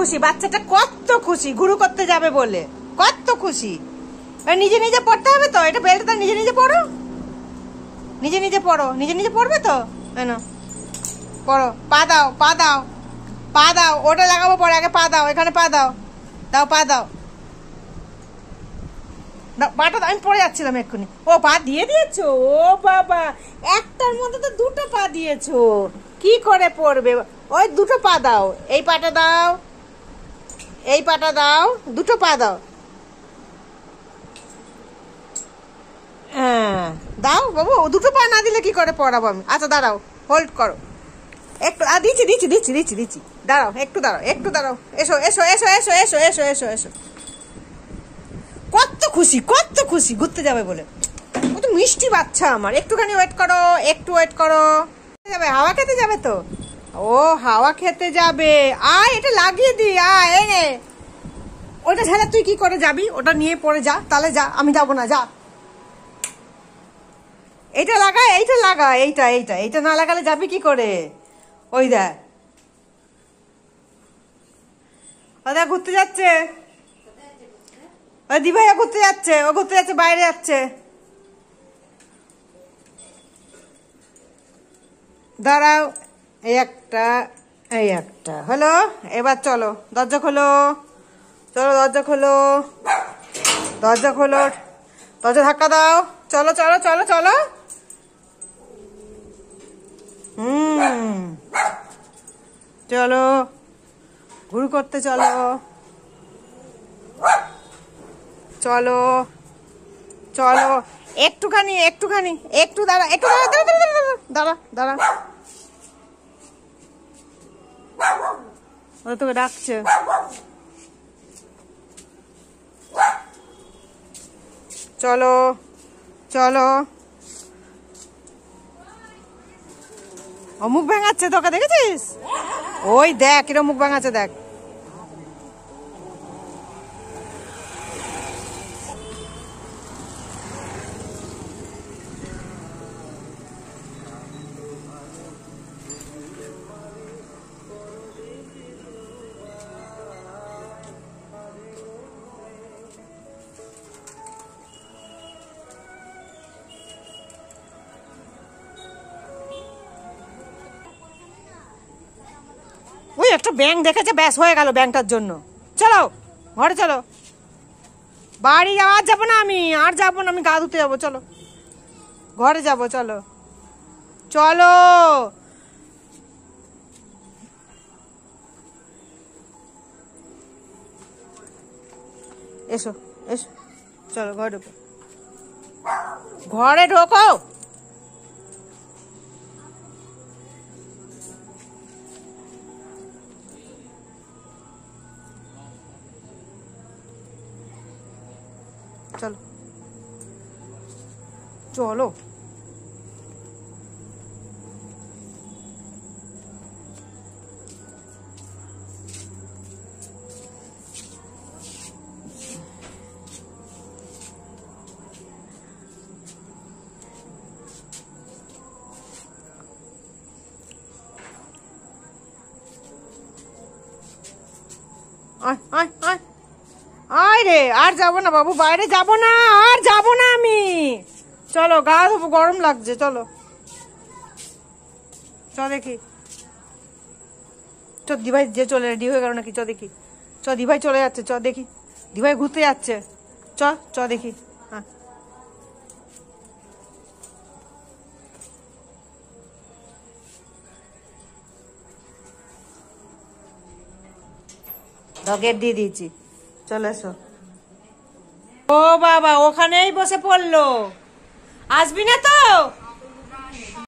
খুশি, বাচ্চাটা কত খুশি ঘুরু করতে যাবে বলে, কত খুশি। নিজে নিজে পড়তে হবে তো, এটা বেল্টটা নিজে নিজে পড়ো, নিজে নিজে পড়ো, নিজে নিজে পড়বে তো। পড়ো, পা দাও, পা দাও, পা দাও, ওটা লাগাবো পরে, আগে পা দাও, এখানে পা দাও, দাও পা দাও, পাটা আমি পড়ে যাচ্ছিলাম এক্ষুনি। ও পা দিয়ে দিয়েছো, ও বাবা, একটার মধ্যে তো দুটো পা দিয়েছো, কি করে পড়বে? ওই দুটো পা দাও, এই পাটা দাও, এই পাটা দাও, দুটো পা দাও। হ্যাঁ দাও বাবু, দুটো পা না দিলে কি করে পড়াবো আমি? আচ্ছা দাঁড়াও, হোল্ড করো একটু, দিচ্ছি দিচ্ছি দিচ্ছি দিচ্ছি দিচ্ছি, দাঁড়াও একটু, দাঁড়াও একটু, দাঁড়াও, এসো এসো এসো এসো এসো এসো এসো এসো। কত খুশি, কত খুশি ঘুরতে যাবে বলে, কত মিষ্টি বাচ্চা আমার। একটুখানি ওয়েট করো, একটু ওয়েট করো। যাবে, হাওয়া খেতে যাবে তো, ও হাওয়া খেতে যাবে, আয় এটা লাগিয়ে দি, আয় এনে ওটা ছাড়া তুই কি করে যাবি? ওটা নিয়ে পড়ে যা, তাহলে যা, আমি যাবো না, যা। এইটা লাগা, এইটা লাগা, এইটা এইটা এইটা না লাগালে যাবি কি করে? ওই দেখ, ও দেখ ঘুরতে যাচ্ছে, ওই দিভাইয়া ঘুরতে যাচ্ছে, ও ঘুরতে যাচ্ছে, বাইরে যাচ্ছে। দাঁড়াও, এই একটা, এই একটা হলো, এবার চলো দরজা খোলো, চলো দরজা খোলো, দরজা খোলো, দরজা ধাক্কা দাও, চলো চলো চলো চলো। চলো ঘুরু করতে চলো, চলো চলো, একটুখানি একটুখানি, একটু দাঁড়া, একটু দাঁড়া, দাঁড়া দাঁড়া, ওরা তোকে ডাকছে। চলো চলো, ও মুখ ভাঙাচ্ছে, তোকে দেখেছিস? ওই দেখ কিরম মুখ ভাঙাচ্ছে, দেখ। ওই একটা ব্যাঙ দেখেছে, ব্যাস হয়ে গেল ব্যাঙটার জন্য। চলো ঘরে চলো, বাড়ি আর যাবো না আমি, আর যাবো না আমি, গা ধুতে যাবো, চলো ঘরে যাবো, চলো চলো। এসো এসো, চলো ঘরে ঢোকো, ঘরে ঢোকো। চলো চলো, আয় আয় আয়, আয় রে, আর যাবো না বাবু, বাইরে যাবো না, আর যাবো না আমি। চলো গা ধোবো, গরম লাগছে, চলো চ দেখি, চ দিভাই যে চলে রেডি হয়ে গেল নাকি, চ দেখি, চ দিভাই চলে যাচ্ছে, চ দেখি, দিভাই ঘুরতে যাচ্ছে, চ চ দেখি। হ্যাঁ গেট দিয়ে দিয়েছি, চলে এসো। ও বাবা ওখানেই বসে পড়লো, আসবি না তো?